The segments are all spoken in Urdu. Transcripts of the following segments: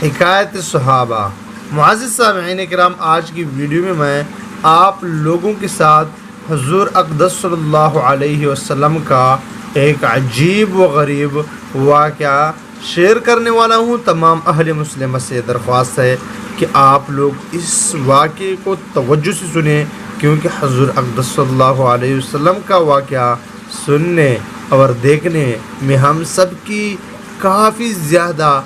حکایت صحابہ۔ معزز سامعین کرام، آج کی ویڈیو میں آپ لوگوں کے ساتھ حضور اقدس صلی اللہ علیہ وسلم کا ایک عجیب و غریب واقعہ شیئر کرنے والا ہوں۔ تمام اہل مسلمہ سے درخواست ہے کہ آپ لوگ اس واقعے کو توجہ سے سنیں، کیونکہ حضور اقدس صلی اللہ علیہ وسلم کا واقعہ سننے اور دیکھنے میں ہم سب کی کافی زیادہ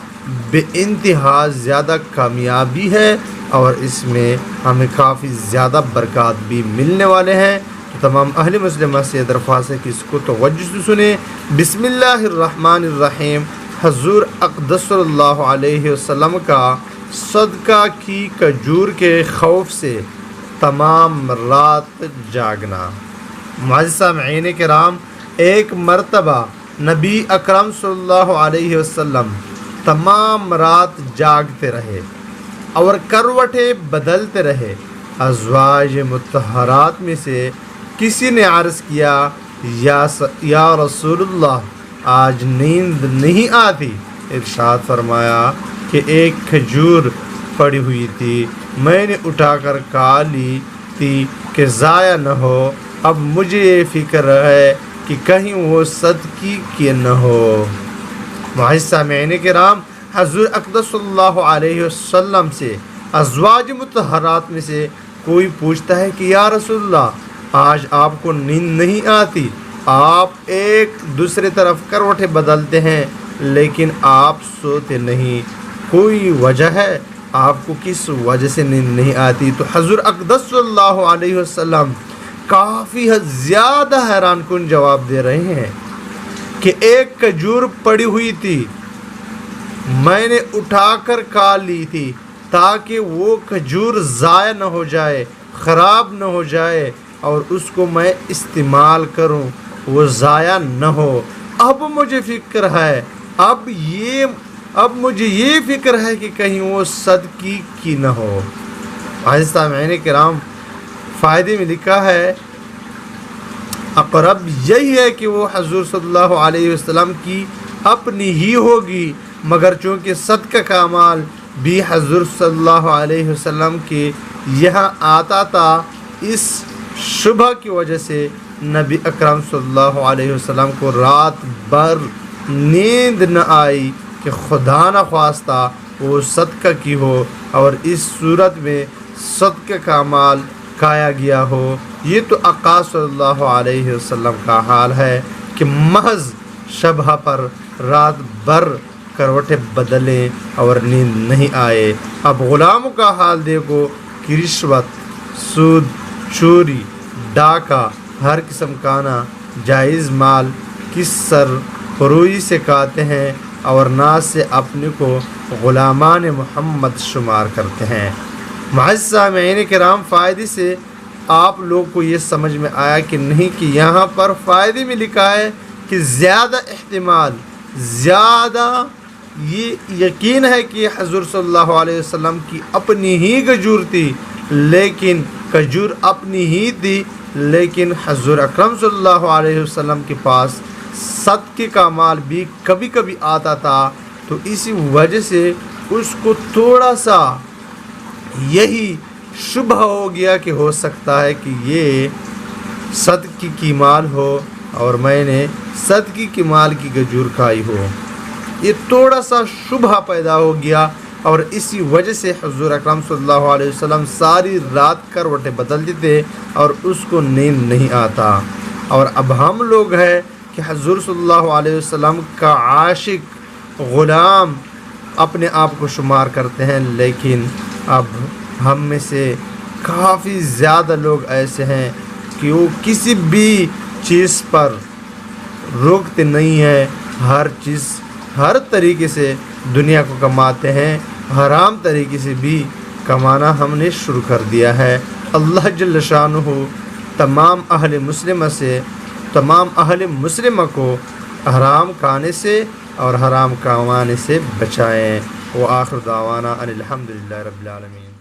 بے انتہا زیادہ کامیابی ہے، اور اس میں ہمیں کافی زیادہ برکات بھی ملنے والے ہیں۔ تو تمام اہل مسلمہ سے درخواست ہے کہ اس کو توجہ سے سنیں۔ بسم اللہ الرحمن الرحیم۔ حضور اقدس صلی اللہ علیہ وسلم کا صدقہ کی کھجور کے خوف سے تمام رات جاگنا۔ معزز سامعین کرام، ایک مرتبہ نبی اکرم صلی اللہ علیہ وسلم تمام رات جاگتے رہے اور کروٹیں بدلتے رہے۔ ازواج مطہرات میں سے کسی نے عرض کیا، یا رسول اللہ، آج نیند نہیں آتی؟ ارشاد فرمایا کہ ایک کھجور پڑی ہوئی تھی، میں نے اٹھا کر کھا لی تھی کہ ضائع نہ ہو، اب مجھے یہ فکر ہے کہ کہیں وہ صدقے کی نہ ہو۔ معزز سامعین کرام، حضور اقدس صلی اللہ علیہ وسلم سے ازواج مطہرات میں سے کوئی پوچھتا ہے کہ یا رسول اللہ، آج آپ کو نیند نہیں آتی؟ آپ ایک دوسرے طرف کروٹیں بدلتے ہیں لیکن آپ سوتے نہیں، کوئی وجہ ہے؟ آپ کو کس وجہ سے نیند نہیں آتی؟ تو حضور اقدس صلی اللہ علیہ وسلم کافی زیادہ حیران کن جواب دے رہے ہیں کہ ایک کھجور پڑی ہوئی تھی، میں نے اٹھا کر کھا لی تھی تاکہ وہ کھجور ضائع نہ ہو جائے، خراب نہ ہو جائے، اور اس کو میں استعمال کروں، وہ ضائع نہ ہو۔ اب مجھے فکر ہے، اب مجھے یہ فکر ہے کہ کہیں وہ صدقے کی نہ ہو۔ عزیز سامعین کرام، فائدے میں لکھا ہے اقرب یہی ہے کہ وہ حضور صلی اللہ علیہ وسلم کی اپنی ہی ہوگی، مگر چونکہ صدقہ کا مال بھی حضور صلی اللہ علیہ وسلم کے یہاں آتا تھا، اس شبہ کی وجہ سے نبی اکرم صلی اللہ علیہ وسلم کو رات بھر نیند نہ آئی کہ خدا نہ خواستہ وہ صدقہ کی ہو اور اس صورت میں صدقہ کا مال کھایا گیا ہو۔ یہ تو آقا صلی اللہ علیہ وسلم کا حال ہے کہ محض شبہ پر رات بھر کروٹیں بدلیں اور نیند نہیں آئے۔ اب غلاموں کا حال دیکھو کہ رشوت، سود، چوری، ڈاکہ، ہر قسم کا ناجائز مال کس سر فروئی سے کھاتے ہیں اور ناز سے اپنے کو غلامان محمد شمار کرتے ہیں۔ معزز سامعین کرام، فائدے سے آپ لوگ کو یہ سمجھ میں آیا کہ نہیں کہ یہاں پر فائدے میں لکھا ہے کہ زیادہ احتمال، زیادہ یہ یقین ہے کہ حضور صلی اللہ علیہ وسلم کی اپنی ہی کھجور تھی، لیکن کھجور اپنی ہی تھی، لیکن حضور اکرم صلی اللہ علیہ وسلم کے پاس صدقے کا مال بھی کبھی کبھی آتا تھا، تو اسی وجہ سے اس کو تھوڑا سا یہی شبہ ہو گیا کہ ہو سکتا ہے کہ یہ صدقے کی مال ہو اور میں نے صدقے کی مال کی کھجور کھائی ہو۔ یہ تھوڑا سا شبہ پیدا ہو گیا، اور اسی وجہ سے حضور اکرم صلی اللہ علیہ وسلم ساری رات کروٹیں بدلتے تھے اور اس کو نیند نہیں آتا۔ اور اب ہم لوگ ہیں کہ حضور صلی اللہ علیہ وسلم کا عاشق غلام اپنے آپ کو شمار کرتے ہیں، لیکن اب ہم میں سے کافی زیادہ لوگ ایسے ہیں کہ وہ کسی بھی چیز پر روکتے نہیں ہیں، ہر چیز ہر طریقے سے دنیا کو کماتے ہیں، حرام طریقے سے بھی کمانا ہم نے شروع کر دیا ہے۔ اللہ جل شانہ تمام اہل مسلمہ کو حرام کھانے سے اور حرام کمانے سے بچائیں۔ وآخر دعوانا ان الحمدللہ رب العالمین۔